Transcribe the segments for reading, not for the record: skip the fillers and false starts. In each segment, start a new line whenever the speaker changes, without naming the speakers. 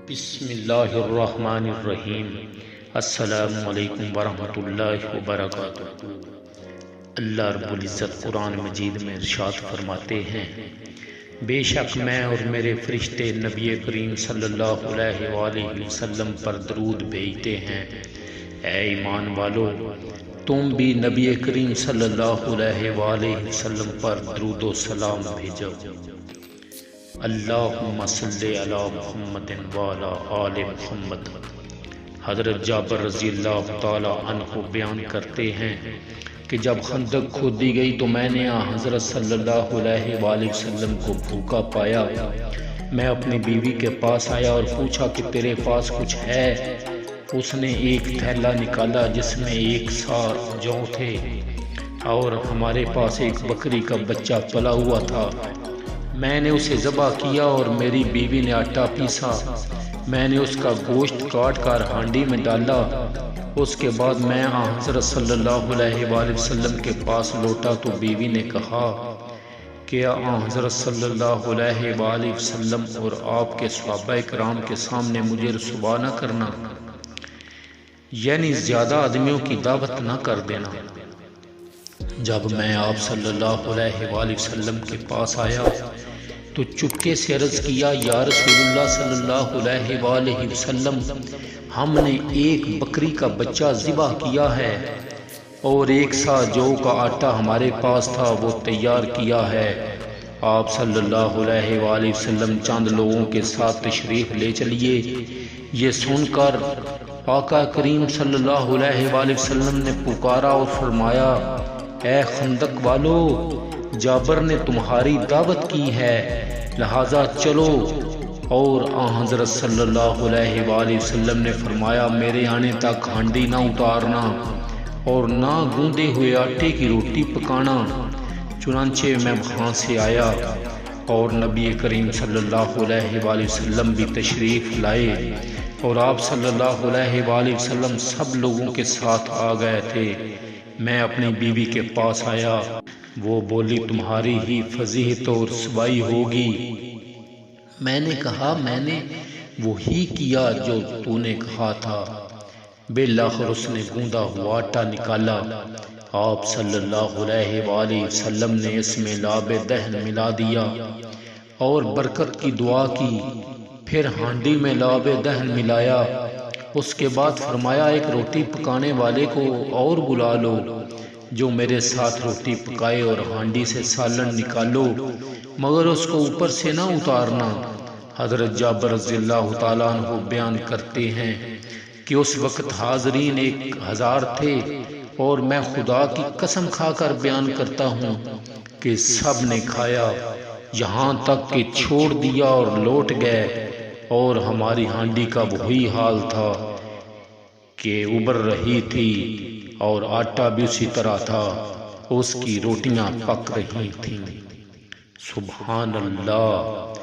بسم اللہ الرحمن الرحیم۔ السلام علیکم ورحمۃ اللہ وبرکاتہ۔ اللہ رب العزت قرآن مجید میں ارشاد فرماتے ہیں، بے شک میں اور میرے فرشتے نبی کریم صلی اللہ علیہ وآلہ وسلم پر درود بھیجتے ہیں۔ اے ایمان والو، تم بھی نبی کریم صلی اللہ علیہ وآلہ وسلم پر درود و سلام بھیجو۔ اللہم صلی علی محمد وعلی آل محمد۔ حضرت جابر رضی اللہ تعالی عنہ بیان کرتے ہیں کہ جب خندق کھودی گئی تو میں نے حضرت صلی اللہ علیہ وآلہ وسلم کو بھوکا پایا۔ میں اپنی بیوی کے پاس آیا اور پوچھا کہ تیرے پاس کچھ ہے؟ اس نے ایک تھیلا نکالا جس میں 1 سا جو تھے اور ہمارے پاس ایک بکری کا بچہ پلا ہوا تھا۔ میں نے اسے ذبح کیا اور میری بیوی نے آٹا پیسا۔ میں نے اس کا گوشت کاٹ کر ہانڈی میں ڈالا۔ اس کے بعد میں حضرت صلی اللہ علیہ وآلہ وسلم کے پاس لوٹا تو بیوی نے کہا کہ حضرت صلی اللہ علیہ وآلہ وسلم اور آپ کے صحابہ کرام کے سامنے مجھے رسوا نہ کرنا، یعنی زیادہ آدمیوں کی دعوت نہ کر دینا۔ جب میں آپ صلی اللہ علیہ وآلہ وسلم کے پاس آیا تو چپکے سے عرض کیا، یا رسول اللہ صلی اللہ علیہ وآلہ وسلم، ہم نے ایک بکری کا بچہ ذبح کیا ہے اور 1 سا جو کا آٹا ہمارے پاس تھا وہ تیار کیا ہے۔ آپ صلی اللہ علیہ وآلہ وسلم چند لوگوں کے ساتھ تشریف لے چلیے۔ یہ سن کر آقا کریم صلی اللہ علیہ وآلہ وسلم نے پکارا اور فرمایا، اے خندق والو، جابر نے تمہاری دعوت کی ہے، لہذا چلو۔ اور حضرت صلی اللہ علیہ وآلہ وسلم نے فرمایا، میرے آنے تک ہانڈی نہ اتارنا اور نہ گوندے ہوئے آٹے کی روٹی پکانا۔ چنانچہ میں وہاں سے آیا اور نبی کریم صلی اللہ علیہ وآلہ وسلم بھی تشریف لائے اور آپ صلی اللہ علیہ وآلہ وسلم سب لوگوں کے ساتھ آ گئے تھے۔ میں اپنی بیوی کے پاس آیا، وہ بولی، تمہاری ہی فضیحت اور رسوائی ہوگی۔ میں نے کہا، میں نے وہی کیا جو تو نے کہا تھا۔ بالآخر اس نے گوندا ہوا آٹا نکالا۔ آپ صلی اللہ علیہ وآلہ وسلم نے اس میں لعاب دہن ملا دیا اور برکت کی دعا کی، پھر ہانڈی میں لعاب دہن ملایا۔ اس کے بعد فرمایا، ایک روٹی پکانے والے کو اور بلا لو جو میرے ساتھ روٹی پکائے اور ہانڈی سے سالن نکالو، مگر اس کو اوپر سے نہ اتارنا۔ حضرت جابر رضی اللہ تعالیٰ عنہ بیان کرتے ہیں کہ اس وقت حاضرین 1000 تھے اور میں خدا کی قسم کھا کر بیان کرتا ہوں کہ سب نے کھایا، یہاں تک کہ چھوڑ دیا اور لوٹ گئے، اور ہماری ہانڈی کا وہی حال تھا کہ ابر رہی تھی اور آٹا بھی اسی طرح تھا، اس کی روٹیاں پک رہی تھیں۔ سبحان اللہ!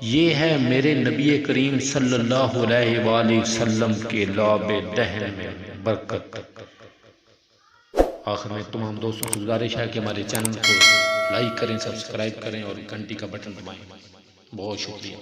یہ ہے میرے نبی کریم صلی اللہ علیہ وآلہ وسلم کے لعاب دہن میں برکت۔ آخر میں تمام دوستوں سے گزارش ہے کہ ہمارے چینل کو لائک کریں، سبسکرائب کریں اور گھنٹی کا بٹن دبائیں۔ بہت شکریہ۔